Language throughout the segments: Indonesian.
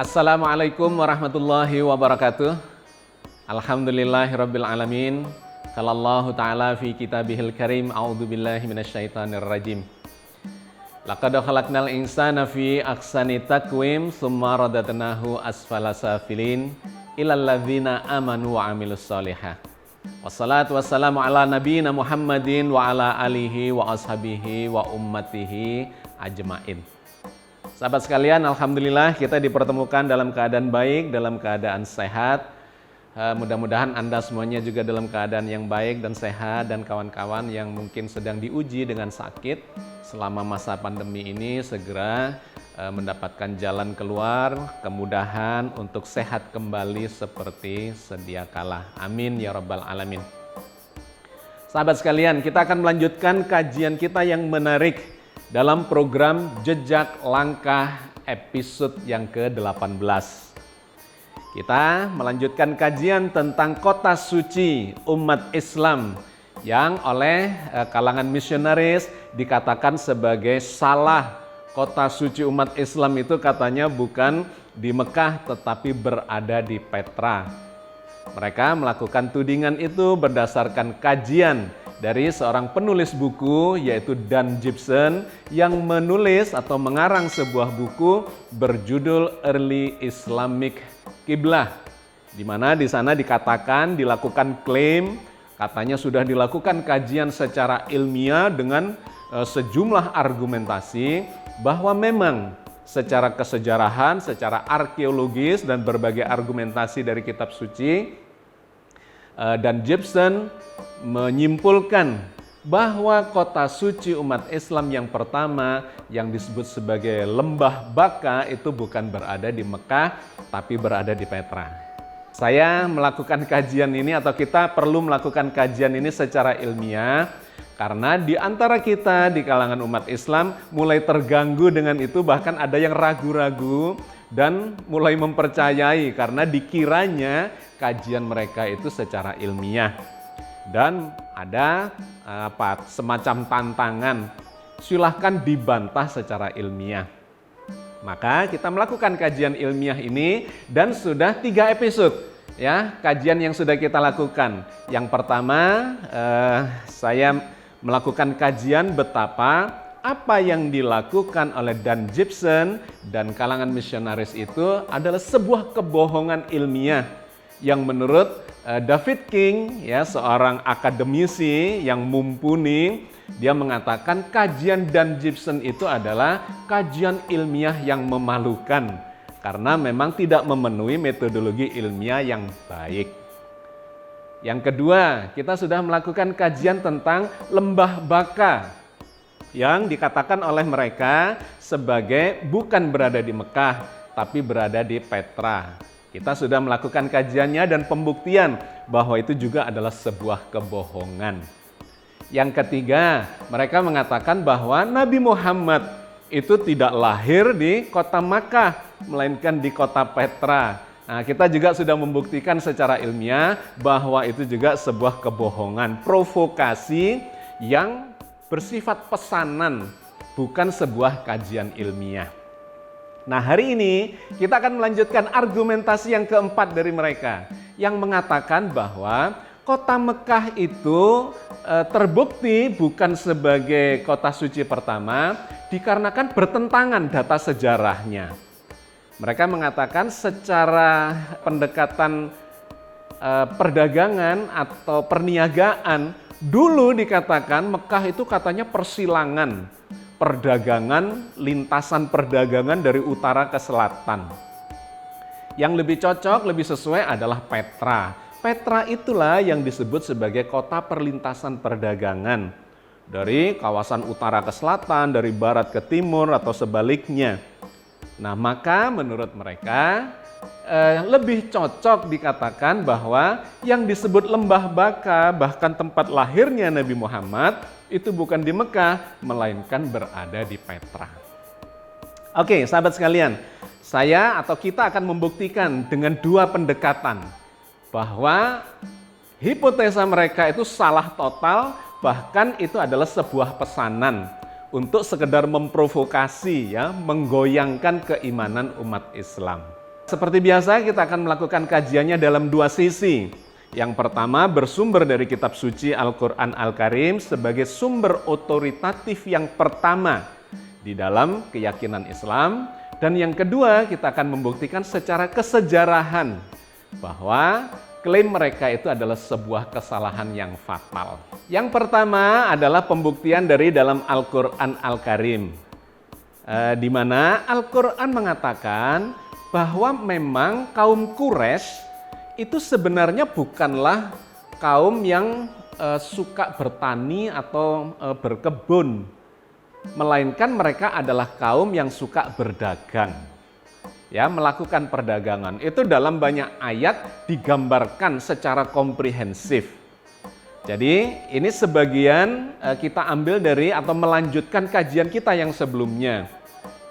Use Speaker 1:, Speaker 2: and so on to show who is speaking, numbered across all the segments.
Speaker 1: Assalamualaikum warahmatullahi wabarakatuh. Alhamdulillahirabbil alamin. Qala Allah Ta'ala fi kitabihil karim, a'udzu billahi minasyaitonir rajim. Laqad khalaqnal insana fi ahsani taqwim, tsumma radadnahu asfala safilin ilal ladzina amanu wa amilus sholihat. Wassalatu wassalamu ala nabiyyina Muhammadin wa ala alihi wa ashabihi wa ummatihi ajmain. Sahabat sekalian, alhamdulillah kita dipertemukan dalam keadaan baik, dalam keadaan sehat. Mudah-mudahan Anda semuanya juga dalam keadaan yang baik dan sehat, dan kawan-kawan yang mungkin sedang diuji dengan sakit selama masa pandemi ini segera mendapatkan jalan keluar, kemudahan untuk sehat kembali seperti sedia kala. Amin ya rabbal alamin. Sahabat sekalian, kita akan melanjutkan kajian kita yang menarik dalam program Jejak Langkah episode yang ke-18. Kita melanjutkan kajian tentang kota suci umat Islam yang oleh kalangan misionaris dikatakan sebagai salah. Kota suci umat Islam itu katanya bukan di Mekah tetapi berada di Petra. Mereka melakukan tudingan itu berdasarkan kajian dari seorang penulis buku yaitu Dan Gibson yang menulis atau mengarang sebuah buku berjudul Early Islamic Qiblah, di mana di sana dikatakan dilakukan klaim katanya sudah dilakukan kajian secara ilmiah dengan sejumlah argumentasi bahwa memang secara kesejarahan, secara arkeologis dan berbagai argumentasi dari kitab suci, Dan Gibson menyimpulkan bahwa kota suci umat Islam yang pertama yang disebut sebagai Lembah Baka itu bukan berada di Mekah tapi berada di Petra. Saya melakukan kajian ini atau kita perlu melakukan kajian ini secara ilmiah karena di antara kita di kalangan umat Islam mulai terganggu dengan itu, bahkan ada yang ragu-ragu dan mulai mempercayai karena dikiranya kajian mereka itu secara ilmiah. Dan ada semacam tantangan, silahkan dibantah secara ilmiah. Maka kita melakukan kajian ilmiah ini dan sudah 3 episode ya kajian yang sudah kita lakukan. Yang pertama saya melakukan kajian betapa apa yang dilakukan oleh Dan Gibson dan kalangan misionaris itu adalah sebuah kebohongan ilmiah yang menurut David King, ya, seorang akademisi yang mumpuni, dia mengatakan kajian Dan Gibson itu adalah kajian ilmiah yang memalukan karena memang tidak memenuhi metodologi ilmiah yang baik. Yang kedua, kita sudah melakukan kajian tentang Lembah Baka yang dikatakan oleh mereka sebagai bukan berada di Mekah tapi berada di Petra. Kita sudah melakukan kajiannya dan pembuktian bahwa itu juga adalah sebuah kebohongan. Yang ketiga, mereka mengatakan bahwa Nabi Muhammad itu tidak lahir di kota Makkah, melainkan di kota Petra. Nah, kita juga sudah membuktikan secara ilmiah bahwa itu juga sebuah kebohongan, provokasi yang bersifat pesanan, bukan sebuah kajian ilmiah. Nah, hari ini kita akan melanjutkan argumentasi yang keempat dari mereka yang mengatakan bahwa kota Mekah itu terbukti bukan sebagai kota suci pertama dikarenakan bertentangan data sejarahnya. Mereka mengatakan secara pendekatan perdagangan atau perniagaan, dulu dikatakan Mekah itu katanya persilangan perdagangan, lintasan perdagangan dari utara ke selatan. Yang lebih cocok, lebih sesuai adalah Petra. Petra itulah yang disebut sebagai kota perlintasan perdagangan. Dari kawasan utara ke selatan, dari barat ke timur atau sebaliknya. Nah, maka menurut mereka lebih cocok dikatakan bahwa yang disebut Lembah Baka, bahkan tempat lahirnya Nabi Muhammad, itu bukan di Mekah, melainkan berada di Petra. Oke, sahabat sekalian, saya atau kita akan membuktikan dengan 2 pendekatan bahwa hipotesa mereka itu salah total, bahkan itu adalah sebuah pesanan untuk sekedar memprovokasi, ya, menggoyangkan keimanan umat Islam. Seperti biasa kita akan melakukan kajiannya dalam dua sisi. Yang pertama bersumber dari kitab suci Al-Quran Al-Karim sebagai sumber otoritatif yang pertama di dalam keyakinan Islam. Dan yang kedua kita akan membuktikan secara kesejarahan bahwa klaim mereka itu adalah sebuah kesalahan yang fatal. Yang pertama adalah pembuktian dari dalam Al-Quran Al-Karim. Di mana Al-Quran mengatakan bahwa memang kaum Quraisy itu sebenarnya bukanlah kaum yang suka bertani atau berkebun, melainkan mereka adalah kaum yang suka berdagang, ya, melakukan perdagangan. Itu dalam banyak ayat digambarkan secara komprehensif. Jadi ini sebagian kita ambil dari atau melanjutkan kajian kita yang sebelumnya,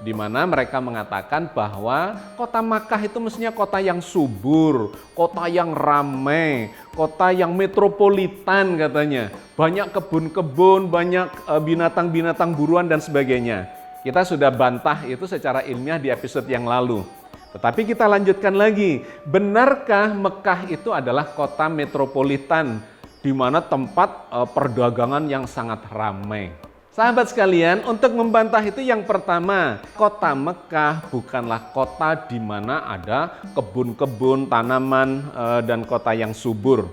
Speaker 1: di mana mereka mengatakan bahwa kota Makkah itu mestinya kota yang subur, kota yang ramai, kota yang metropolitan katanya. Banyak kebun-kebun, banyak binatang-binatang buruan dan sebagainya. Kita sudah bantah itu secara ilmiah di episode yang lalu. Tetapi kita lanjutkan lagi, benarkah Mekah itu adalah kota metropolitan di mana tempat perdagangan yang sangat ramai? Sahabat sekalian, untuk membantah itu yang pertama, kota Mekah bukanlah kota di mana ada kebun-kebun, tanaman, dan kota yang subur.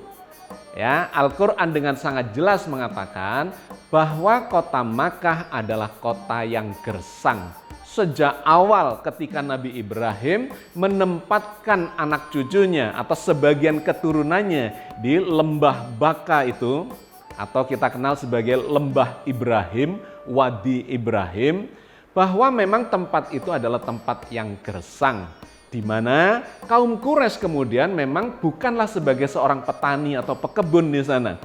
Speaker 1: Ya, Al-Quran dengan sangat jelas mengatakan bahwa kota Makkah adalah kota yang gersang. Sejak awal ketika Nabi Ibrahim menempatkan anak cucunya atau sebagian keturunannya di lembah Baka itu, atau kita kenal sebagai Lembah Ibrahim, Wadi Ibrahim, bahwa memang tempat itu adalah tempat yang gersang, di mana kaum Quraisy kemudian memang bukanlah sebagai seorang petani atau pekebun di sana,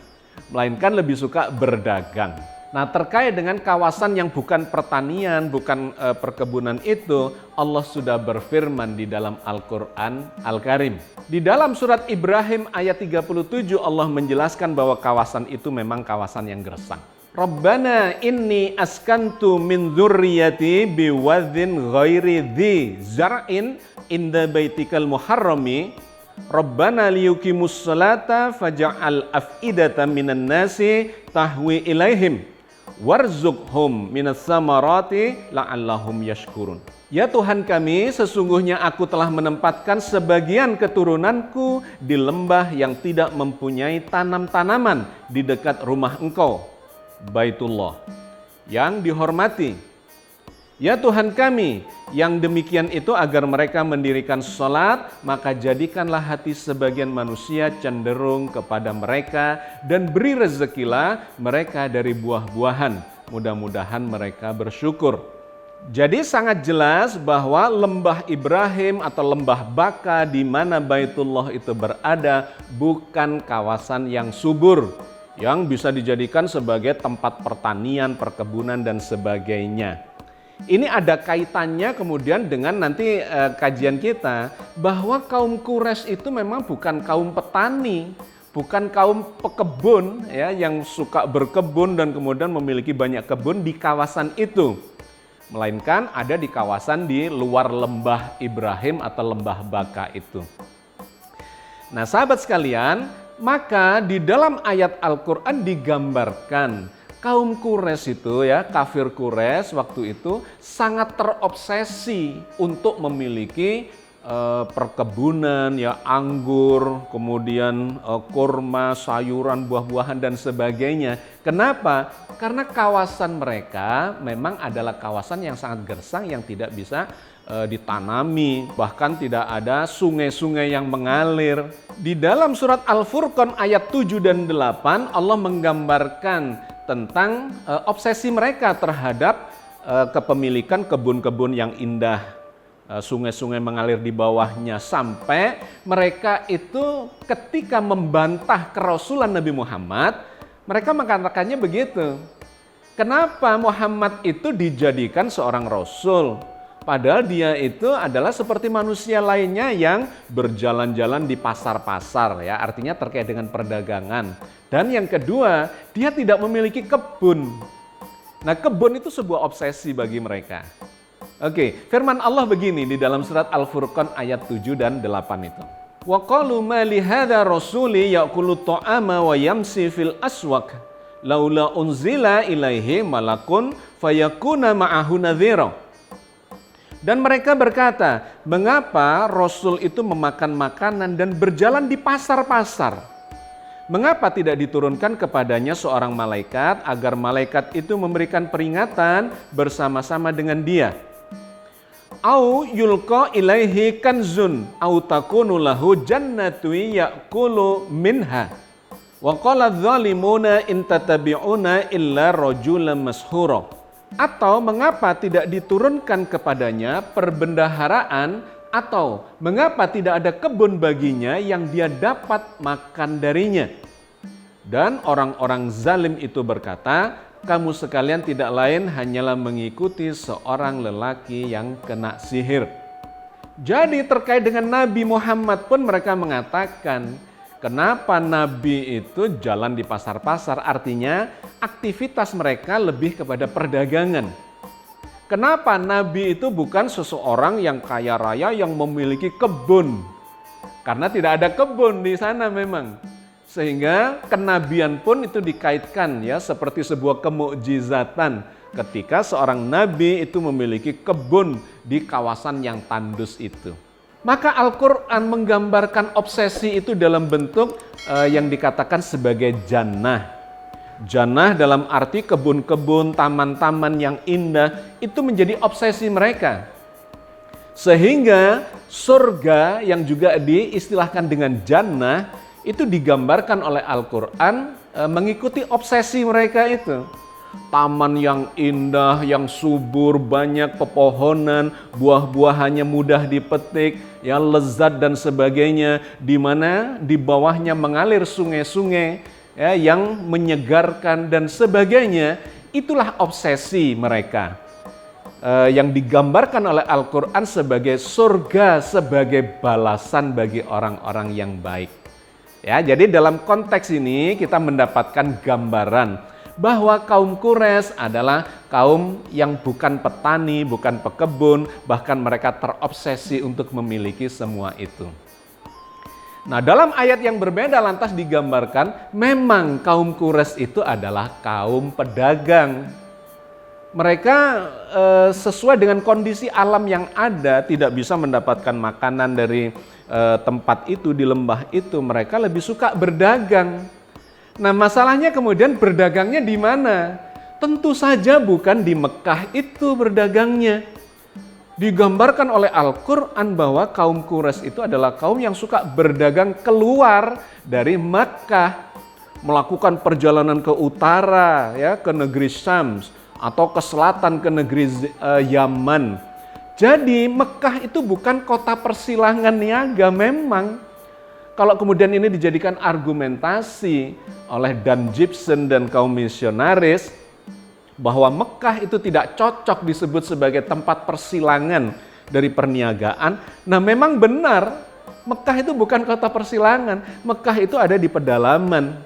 Speaker 1: melainkan lebih suka berdagang. Nah, terkait dengan kawasan yang bukan pertanian, bukan perkebunan itu, Allah sudah berfirman di dalam Al-Quran Al-Karim. Di dalam surat Ibrahim ayat 37 Allah menjelaskan bahwa kawasan itu memang kawasan yang gersang. Rabbana inni askantu min dzurriyyati biwadhin ghairi dzi zar'in inda baitikal muharrami Rabbana liyuqimus sholata faj'al af'idatan minan nasi tahwi ilaihim warzuqhum minas samarati la'allahum yashkurun. Ya Tuhan kami, sesungguhnya aku telah menempatkan sebagian keturunanku di lembah yang tidak mempunyai tanam-tanaman di dekat rumah Engkau, Baitullah, yang dihormati. Ya Tuhan kami, yang demikian itu agar mereka mendirikan sholat, maka jadikanlah hati sebagian manusia cenderung kepada mereka dan beri rezekilah mereka dari buah-buahan. Mudah-mudahan mereka bersyukur. Jadi sangat jelas bahwa lembah Ibrahim atau lembah Baka di mana Baitullah itu berada bukan kawasan yang subur, yang bisa dijadikan sebagai tempat pertanian, perkebunan dan sebagainya. Ini ada kaitannya kemudian dengan nanti kajian kita bahwa kaum Quraisy itu memang bukan kaum petani, bukan kaum pekebun ya yang suka berkebun dan kemudian memiliki banyak kebun di kawasan itu. Melainkan ada di kawasan di luar lembah Ibrahim atau lembah Baka itu. Nah, sahabat sekalian, maka di dalam ayat Al-Quran digambarkan kaum Quraisy itu ya, kafir Quraisy waktu itu sangat terobsesi untuk memiliki perkebunan ya, anggur, kemudian kurma, sayuran, buah-buahan dan sebagainya. Kenapa? Karena kawasan mereka memang adalah kawasan yang sangat gersang yang tidak bisa ditanami, bahkan tidak ada sungai-sungai yang mengalir. Di dalam surat Al-Furqan ayat 7 dan 8 Allah menggambarkan tentang obsesi mereka terhadap kepemilikan kebun-kebun yang indah. Sungai-sungai mengalir di bawahnya, sampai mereka itu ketika membantah kerasulan Nabi Muhammad, mereka mengatakannya begitu. Kenapa Muhammad itu dijadikan seorang rasul? Padahal dia itu adalah seperti manusia lainnya yang berjalan-jalan di pasar-pasar ya, artinya terkait dengan perdagangan. Dan yang kedua, dia tidak memiliki kebun. Nah, kebun itu sebuah obsesi bagi mereka. Oke, firman Allah begini di dalam surat Al-Furqan ayat 7 dan 8 itu. Wa qalu ma li hadza rasuli ya'kulu ta'ama wa yamsi fil aswaq laula unzila ilaihi malakun fayakuna ma'ahu nadhira. Dan mereka berkata, mengapa Rasul itu memakan makanan dan berjalan di pasar-pasar? Mengapa tidak diturunkan kepadanya seorang malaikat agar malaikat itu memberikan peringatan bersama-sama dengan dia? Au yulqa ilaihi kanzun au takunu lahu jannatu ya'kulu minha. Wa qala adh-dhalimuna in tattabi'una illa rajulan mashhura. Atau mengapa tidak diturunkan kepadanya perbendaharaan, atau mengapa tidak ada kebun baginya yang dia dapat makan darinya. Dan orang-orang zalim itu berkata, kamu sekalian tidak lain hanyalah mengikuti seorang lelaki yang kena sihir. Jadi terkait dengan Nabi Muhammad pun mereka mengatakan, kenapa Nabi itu jalan di pasar-pasar? Artinya aktivitas mereka lebih kepada perdagangan. Kenapa Nabi itu bukan seseorang yang kaya raya yang memiliki kebun? Karena tidak ada kebun di sana memang. Sehingga kenabian pun itu dikaitkan ya seperti sebuah kemukjizatan ketika seorang nabi itu memiliki kebun di kawasan yang tandus itu. Maka Al-Quran menggambarkan obsesi itu dalam bentuk yang dikatakan sebagai jannah. Jannah dalam arti kebun-kebun, taman-taman yang indah, itu menjadi obsesi mereka. Sehingga surga yang juga diistilahkan dengan jannah, itu digambarkan oleh Al-Quran mengikuti obsesi mereka itu. Taman yang indah, yang subur, banyak pepohonan, buah-buahannya mudah dipetik, yang lezat dan sebagainya, di mana di bawahnya mengalir sungai-sungai ya, yang menyegarkan dan sebagainya. Itulah obsesi mereka yang digambarkan oleh Al-Quran sebagai surga, sebagai balasan bagi orang-orang yang baik. Ya, jadi dalam konteks ini kita mendapatkan gambaran bahwa kaum Quraisy adalah kaum yang bukan petani, bukan pekebun, bahkan mereka terobsesi untuk memiliki semua itu. Nah, dalam ayat yang berbeda lantas digambarkan memang kaum Quraisy itu adalah kaum pedagang. Mereka sesuai dengan kondisi alam yang ada tidak bisa mendapatkan makanan dari tempat itu, di lembah itu, mereka lebih suka berdagang. Nah, masalahnya kemudian berdagangnya di mana? Tentu saja bukan di Mekah itu berdagangnya. Digambarkan oleh Al-Quran bahwa kaum Quraisy itu adalah kaum yang suka berdagang keluar dari Mekah, melakukan perjalanan ke utara, ya, ke negeri Syams, atau ke selatan ke negeri Yaman. Jadi Mekah itu bukan kota persilangan niaga memang. Kalau kemudian ini dijadikan argumentasi oleh Dan Gibson dan kaum misionaris bahwa Mekah itu tidak cocok disebut sebagai tempat persilangan dari perniagaan, nah memang benar, Mekah itu bukan kota persilangan, Mekah itu ada di pedalaman.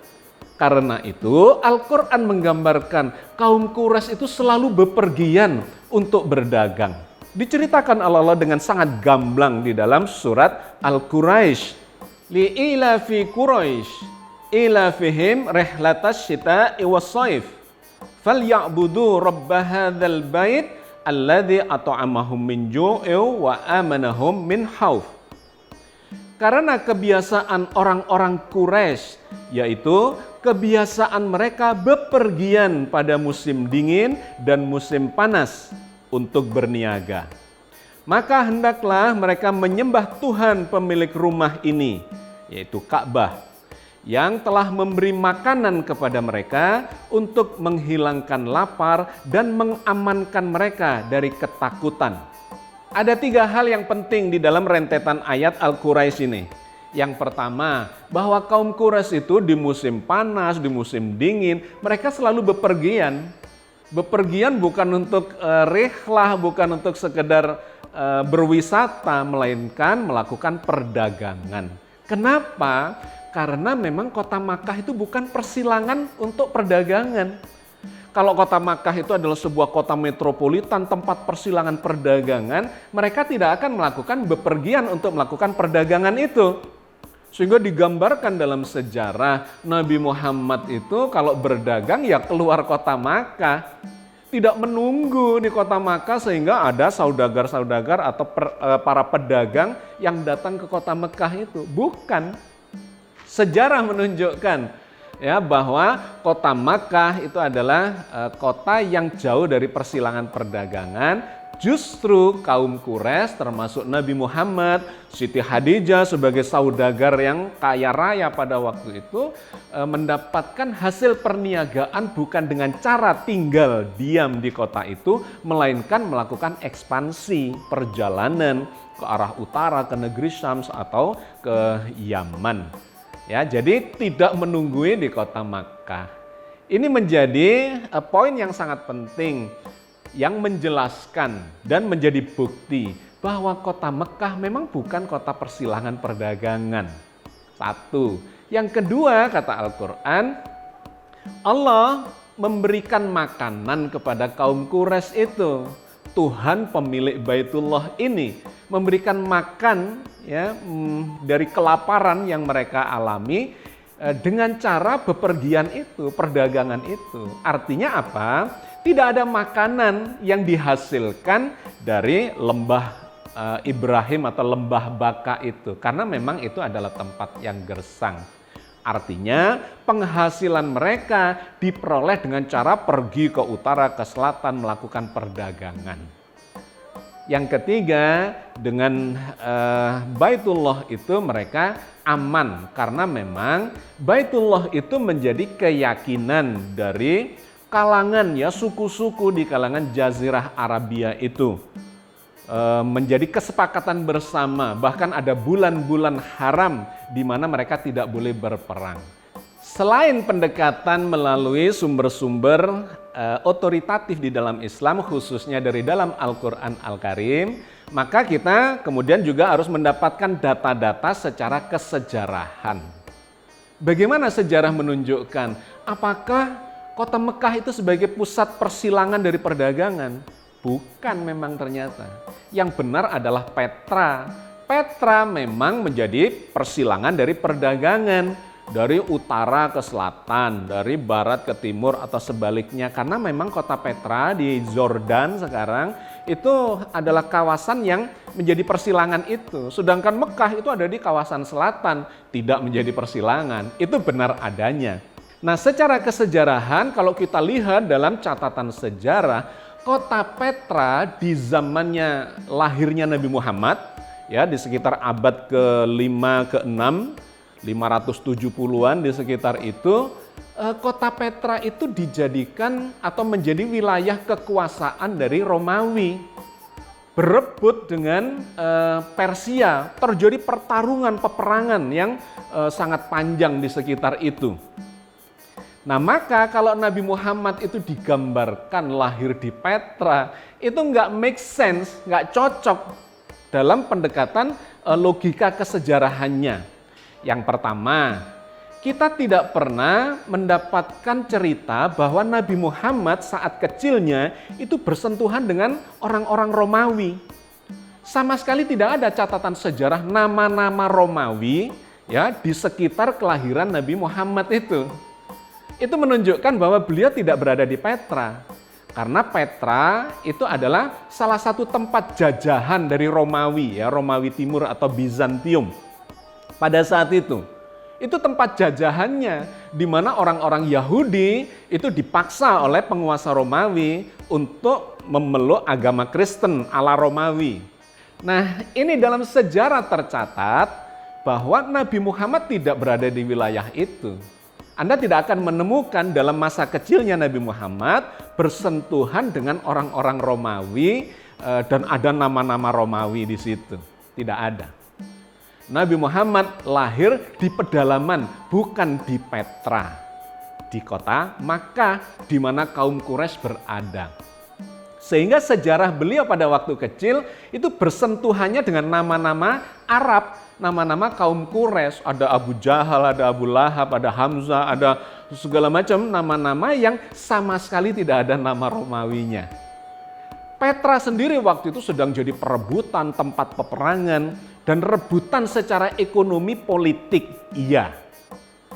Speaker 1: Karena itu Al-Quran menggambarkan kaum Quraisy itu selalu bepergian untuk berdagang. Diceritakan Allah dengan sangat gamblang di dalam surat Al-Quraisy. Li'ilafi Quraisy ilafihim rihlatas syita'i was-shaif falya'budu rabb hadzal bait alladzi at'amahum min ju'in wa amanahum min khauf. Karena kebiasaan orang-orang Quraisy, yaitu kebiasaan mereka bepergian pada musim dingin dan musim panas untuk berniaga, maka hendaklah mereka menyembah Tuhan pemilik rumah ini, yaitu Ka'bah, yang telah memberi makanan kepada mereka untuk menghilangkan lapar dan mengamankan mereka dari ketakutan. Ada 3 hal yang penting di dalam rentetan ayat Al-Quraisy ini. Yang pertama, bahwa kaum Quraisy itu di musim panas, di musim dingin, mereka selalu bepergian. Bepergian bukan untuk rihlah, bukan untuk sekedar berwisata, melainkan melakukan perdagangan. Kenapa? Karena memang kota Makkah itu bukan persilangan untuk perdagangan. Kalau kota Makkah itu adalah sebuah kota metropolitan, tempat persilangan perdagangan, mereka tidak akan melakukan bepergian untuk melakukan perdagangan itu. Sehingga digambarkan dalam sejarah Nabi Muhammad itu kalau berdagang ya keluar kota Makkah. Tidak menunggu di kota Makkah sehingga ada saudagar-saudagar atau para pedagang yang datang ke kota Mekah itu. Bukan. Sejarah menunjukkan ya bahwa kota Makkah itu adalah kota yang jauh dari persilangan perdagangan. Justru kaum Quraisy termasuk Nabi Muhammad, Siti Khadijah sebagai saudagar yang kaya raya pada waktu itu mendapatkan hasil perniagaan bukan dengan cara tinggal diam di kota itu, melainkan melakukan ekspansi perjalanan ke arah utara, ke negeri Syams atau ke Yaman. Ya, jadi tidak menunggui di kota Makkah. Ini menjadi poin yang sangat penting yang menjelaskan dan menjadi bukti bahwa kota Mekah memang bukan kota persilangan perdagangan. Satu. Yang kedua, kata Al-Quran, Allah memberikan makanan kepada kaum Quraisy itu. Tuhan pemilik Baitullah ini memberikan makan ya dari kelaparan yang mereka alami dengan cara bepergian itu, perdagangan itu. Artinya apa? Tidak ada makanan yang dihasilkan dari lembah Ibrahim atau lembah Baka itu, karena memang itu adalah tempat yang gersang. Artinya penghasilan mereka diperoleh dengan cara pergi ke utara, ke selatan melakukan perdagangan. Yang ketiga, dengan Baitullah itu mereka aman karena memang Baitullah itu menjadi keyakinan dari kalangan ya suku-suku di kalangan Jazirah Arabia itu. Menjadi kesepakatan bersama, bahkan ada bulan-bulan haram di mana mereka tidak boleh berperang. Selain pendekatan melalui sumber-sumber otoritatif di dalam Islam, khususnya dari dalam Al-Quran Al-Karim, maka kita kemudian juga harus mendapatkan data-data secara kesejarahan. Bagaimana sejarah menunjukkan apakah kota Mekah itu sebagai pusat persilangan dari perdagangan? Bukan memang ternyata. Yang benar adalah Petra. Petra memang menjadi persilangan dari perdagangan. Dari utara ke selatan, dari barat ke timur atau sebaliknya. Karena memang kota Petra di Jordan sekarang itu adalah kawasan yang menjadi persilangan itu. Sedangkan Mekah itu ada di kawasan selatan, tidak menjadi persilangan. Itu benar adanya. Nah, secara kesejarahan kalau kita lihat dalam catatan sejarah, kota Petra di zamannya lahirnya Nabi Muhammad, ya di sekitar abad ke-5 ke-6, 570-an di sekitar itu, kota Petra itu dijadikan atau menjadi wilayah kekuasaan dari Romawi. Berebut dengan Persia, terjadi pertarungan peperangan yang sangat panjang di sekitar itu. Nah, maka kalau Nabi Muhammad itu digambarkan lahir di Petra, itu nggak make sense, nggak cocok dalam pendekatan logika kesejarahannya. Yang pertama, kita tidak pernah mendapatkan cerita bahwa Nabi Muhammad saat kecilnya itu bersentuhan dengan orang-orang Romawi. Sama sekali tidak ada catatan sejarah nama-nama Romawi ya di sekitar kelahiran Nabi Muhammad itu. Itu menunjukkan bahwa beliau tidak berada di Petra. Karena Petra itu adalah salah satu tempat jajahan dari Romawi, ya Romawi Timur atau Bizantium. Pada saat itu tempat jajahannya di mana orang-orang Yahudi itu dipaksa oleh penguasa Romawi untuk memeluk agama Kristen ala Romawi. Nah, ini dalam sejarah tercatat bahwa Nabi Muhammad tidak berada di wilayah itu. Anda tidak akan menemukan dalam masa kecilnya Nabi Muhammad bersentuhan dengan orang-orang Romawi dan ada nama-nama Romawi di situ. Tidak ada. Nabi Muhammad lahir di pedalaman, bukan di Petra, di kota Makkah, di mana kaum Quraisy berada. Sehingga sejarah beliau pada waktu kecil itu bersentuhannya dengan nama-nama Arab, nama-nama kaum Quraisy, ada Abu Jahal, ada Abu Lahab, ada Hamzah, ada segala macam nama-nama yang sama sekali tidak ada nama Romawinya. Petra sendiri waktu itu sedang jadi perebutan tempat peperangan dan rebutan secara ekonomi politik. Iya,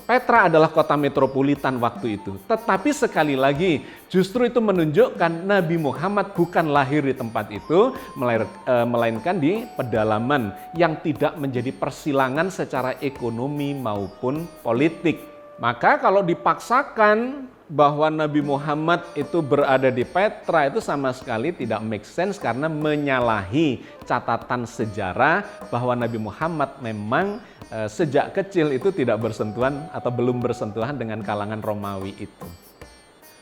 Speaker 1: Petra adalah kota metropolitan waktu itu. Tetapi sekali lagi justru itu menunjukkan Nabi Muhammad bukan lahir di tempat itu, melainkan di pedalaman yang tidak menjadi persilangan secara ekonomi maupun politik. Maka kalau dipaksakan bahwa Nabi Muhammad itu berada di Petra itu sama sekali tidak make sense karena menyalahi catatan sejarah bahwa Nabi Muhammad memang sejak kecil itu tidak bersentuhan atau belum bersentuhan dengan kalangan Romawi itu.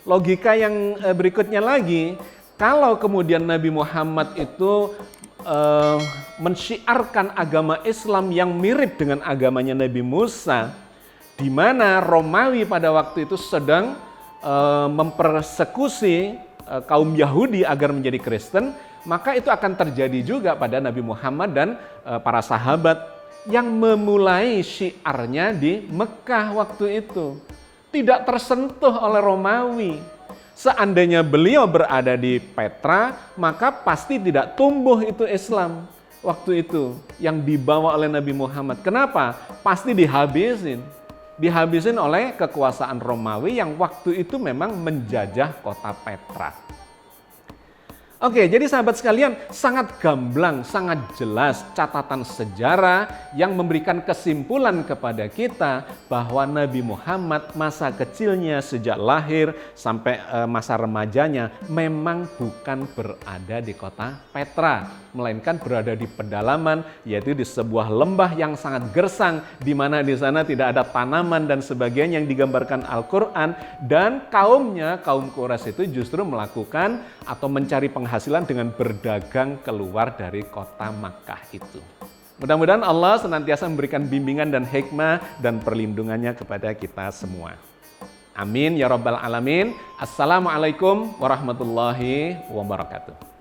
Speaker 1: Logika yang berikutnya lagi, kalau kemudian Nabi Muhammad itu mensyiarkan agama Islam yang mirip dengan agamanya Nabi Musa, di mana Romawi pada waktu itu sedang mempersekusi kaum Yahudi agar menjadi Kristen, maka itu akan terjadi juga pada Nabi Muhammad dan para sahabat yang memulai syiarnya di Mekah waktu itu. Tidak tersentuh oleh Romawi. Seandainya beliau berada di Petra, maka pasti tidak tumbuh itu Islam waktu itu yang dibawa oleh Nabi Muhammad. Kenapa? Pasti dihabisin oleh kekuasaan Romawi yang waktu itu memang menjajah kota Petra. Oke, jadi sahabat sekalian, sangat gamblang, sangat jelas catatan sejarah yang memberikan kesimpulan kepada kita bahwa Nabi Muhammad masa kecilnya sejak lahir sampai masa remajanya memang bukan berada di kota Petra, melainkan berada di pedalaman, yaitu di sebuah lembah yang sangat gersang, di mana di sana tidak ada tanaman dan sebagainya yang digambarkan Al-Quran, dan kaum Quraisy itu justru melakukan atau mencari penghasilan dengan berdagang keluar dari kota Makkah itu. Mudah-mudahan Allah senantiasa memberikan bimbingan dan hikmah dan perlindungannya kepada kita semua. Amin ya rabbal alamin. Assalamualaikum warahmatullahi wabarakatuh.